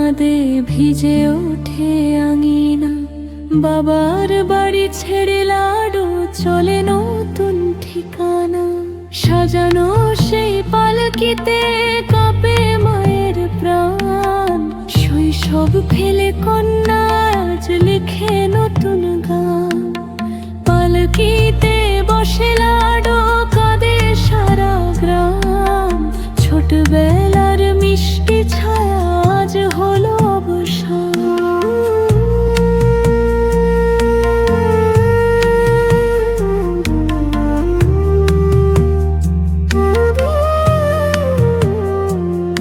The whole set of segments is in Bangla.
কাঁদে ভিজে ওঠে আঙিনা। বাবার বাড়ি ছেড়ে লাডু চলে নতুন ঠিকানা। সাজানো সেই পালকিতে কাঁপে মায়ের প্রাণ। শৈশব ফেলে কন্যা আজ লিখে নতুন গান। পালকিতে বসে লাডু কাঁদে সারা গ্রাম। ছোটবেলার মিষ্টি ছায়া আজ হলো অবসান।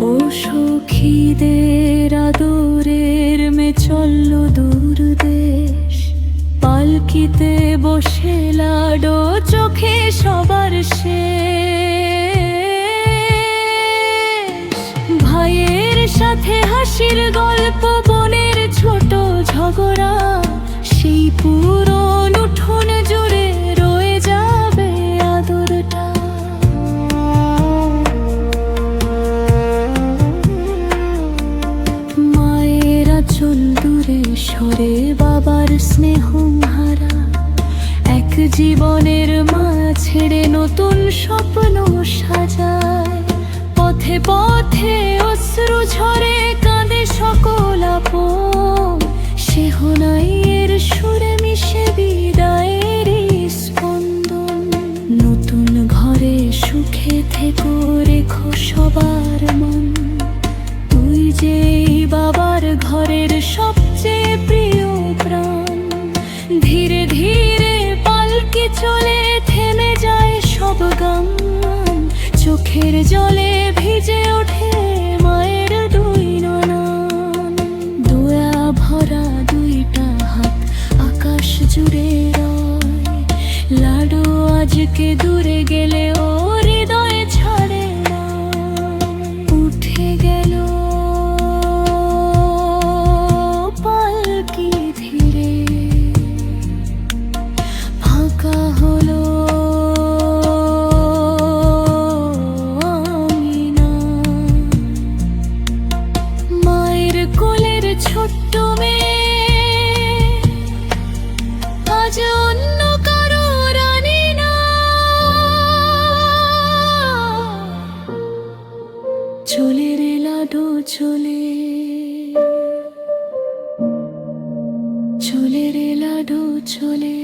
ও সখীদের আদরের মে চলল দূর দেশ। পালকিতে বসে লাডু চোখে সবার শেষ। ভাইয়ের সাথে হাসির গল্প, বোনের ছোট ঝগড়া। সেই পুরনো উঠোন জুড়ে রয়ে যাবে আদরটা। মায়ের আঁচল দূরে সরে, বাবার স্নেহ হারা। এক জীবনের মায়া ছেড়ে নতুন স্বপ্ন সাজায়। পথে পথে অশ্রু ঝরে কাঁদে সকল আপন। সেহনাইয়ের সুরে মিশে বিদায়ের স্পন্দন। নতুন ঘরে সুখে থেকো, রেখো সবার মন। তুই যে এই বাবার ঘরের সবচেয়ে প্রিয় প্রাণ। ধীরে ধীরে পালকি চলে, থেমে যায় সব গান। চোখের জলে ভিজে ওঠে মায়ের দুই নয়ন। দয়া ভরা দুইটা হাত আকাশ জুড়ে রয়। লাডু আজকে দূরে গেলে ও হৃদয় ছাড়ে না। উঠে গেল পালকি ধীরে, ফাঁকা হলো আঙিনা। মায়ের কোলের ছোট্ট মেয়ে আজ অন্য কারো রানী না। চলে রে লাডু চলে, চলে রে লাডু চলে।